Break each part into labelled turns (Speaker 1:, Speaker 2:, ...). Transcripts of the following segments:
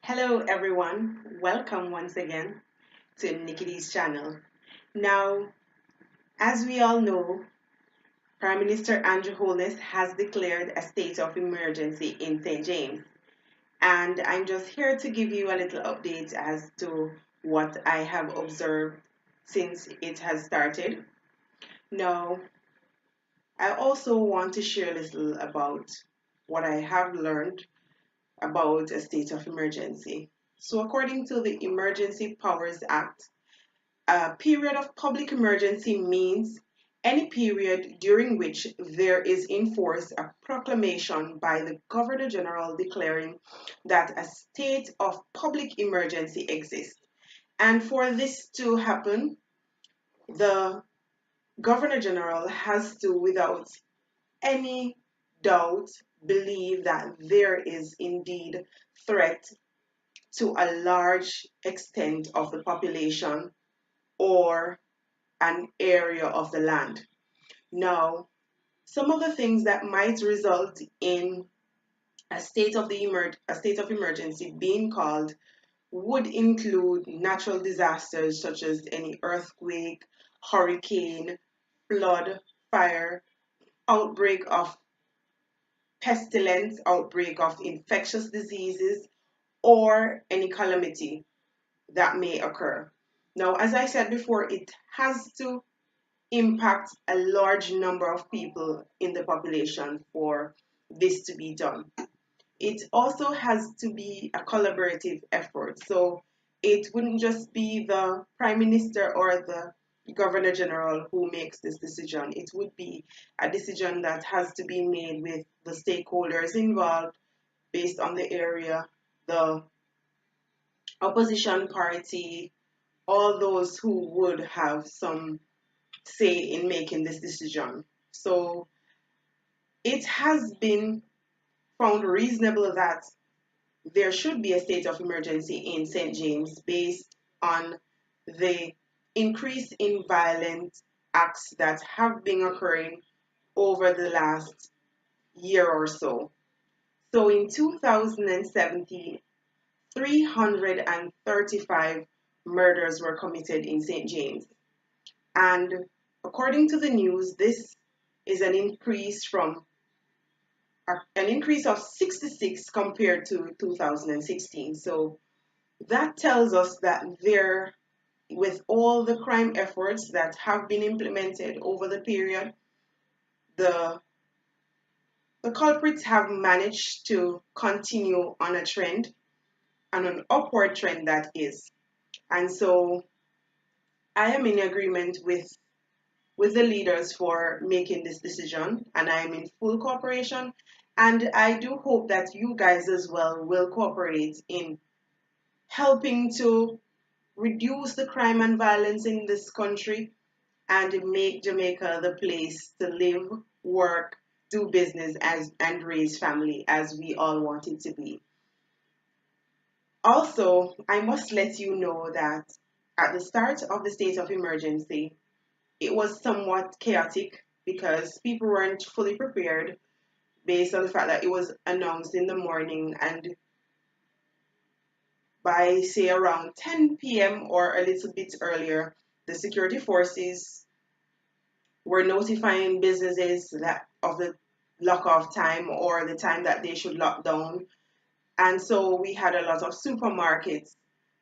Speaker 1: Hello everyone, welcome once again to Nikki's channel. Now, as we all know, Prime Minister Andrew Holness has declared a state of emergency in St. James. And I'm just here to give you a little update as to what I have observed since it has started. Now, I also want to share a little about what I have learned about a state of emergency. So, according to the Emergency Powers Act, a period of public emergency means any period during which there is in force a proclamation by the Governor General declaring that a state of public emergency exists. And for this to happen, the Governor General has to, without any doubt, believe that there is indeed threat to a large extent of the population or an area of the land. Now, some of the things that might result in a state of emergency being called would include natural disasters such as any earthquake, hurricane, flood, fire, outbreak of pestilence, outbreak of infectious diseases, or any calamity that may occur. Now, as I said before, it has to impact a large number of people in the population for this to be done. It also has to be a collaborative effort. So it wouldn't just be the Prime Minister or the Governor General who makes this decision. It would be a decision that has to be made with the stakeholders involved based on the area, the opposition party, all those who would have some say in making this decision. So it has been found reasonable that there should be a state of emergency in St. James based on the increase in violent acts that have been occurring over the last year or so. So in 2017, 335 murders were committed in St. James. And according to the news, this is an increase of 66 compared to 2016. So that tells us that there, with all the crime efforts that have been implemented over the period, the the culprits have managed to continue on a trend, and an upward trend that is. And so I am in agreement with the leaders for making this decision, and I am in full cooperation. And I do hope that you guys as well will cooperate in helping to reduce the crime and violence in this country and make Jamaica the place to live, work, do business and raise family as we all want it to be. Also, I must let you know that at the start of the state of emergency, it was somewhat chaotic because people weren't fully prepared based on the fact that it was announced in the morning, and by say around 10 p.m. or a little bit earlier, the security forces were notifying businesses that of the lock off time or the time that they should lock down. And so we had a lot of supermarkets,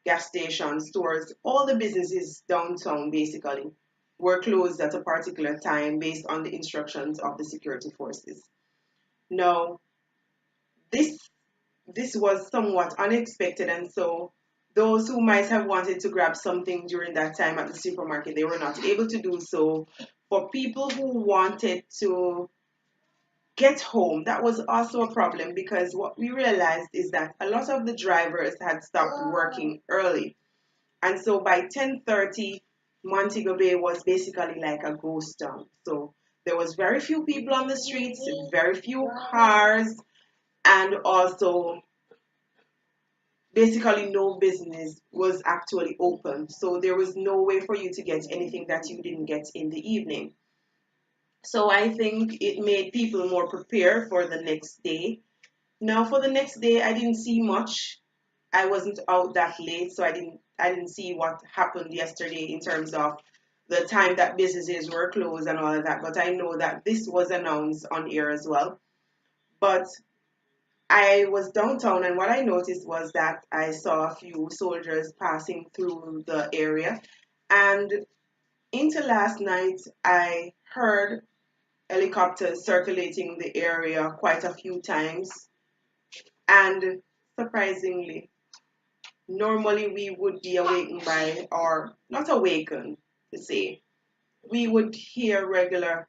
Speaker 1: gas stations, stores, all the businesses downtown basically were closed at a particular time based on the instructions of the security forces. Now, this this was somewhat unexpected, and so those who might have wanted to grab something during that time at the supermarket, they were not able to do so. For people who wanted to get home, that was also a problem because what we realized is that a lot of the drivers had stopped working early. And so by 10:30, Montego Bay was basically like a ghost town. So there was very few people on the streets, very few cars, and also basically no business was actually open. So there was no way for you to get anything that you didn't get in the evening. So I think it made people more prepared for the next day. Now, for the next day, I didn't see much. I wasn't out that late, so I didn't see what happened yesterday in terms of the time that businesses were closed and all of that. But I know that this was announced on air as well. But I was downtown, and what I noticed was that I saw a few soldiers passing through the area. And into last night, I heard helicopters circulating the area quite a few times. And surprisingly, normally we would be awakened by, or not awakened to say, we would hear regular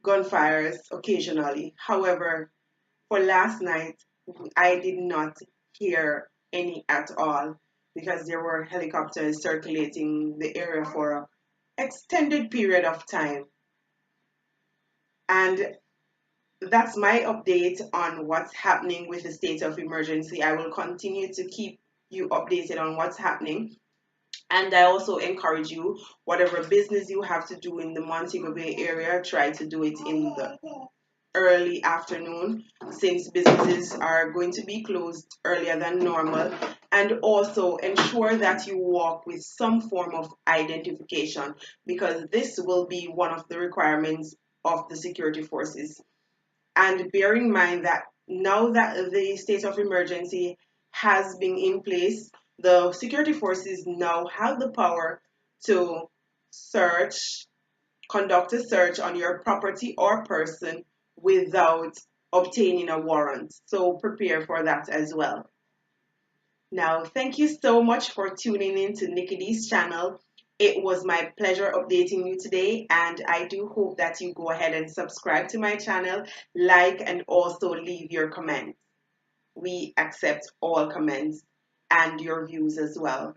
Speaker 1: gunfires occasionally. However, for last night, I did not hear any at all because there were helicopters circulating the area for an extended period of time. And that's my update on what's happening with the state of emergency. I will continue to keep you updated on what's happening. And I also encourage you, whatever business you have to do in the Montego Bay area, try to do it in the early afternoon since businesses are going to be closed earlier than normal. And also ensure that you walk with some form of identification because this will be one of the requirements of the security forces. And bear in mind that now that the state of emergency has been in place, the security forces now have the power to search, conduct a search on your property or person without obtaining a warrant. So prepare for that as well. Now, thank you so much for tuning in to Nikki D's channel. It was my pleasure updating you today, and I do hope that you go ahead and subscribe to my channel, like, and also leave your comments. We accept all comments and your views as well.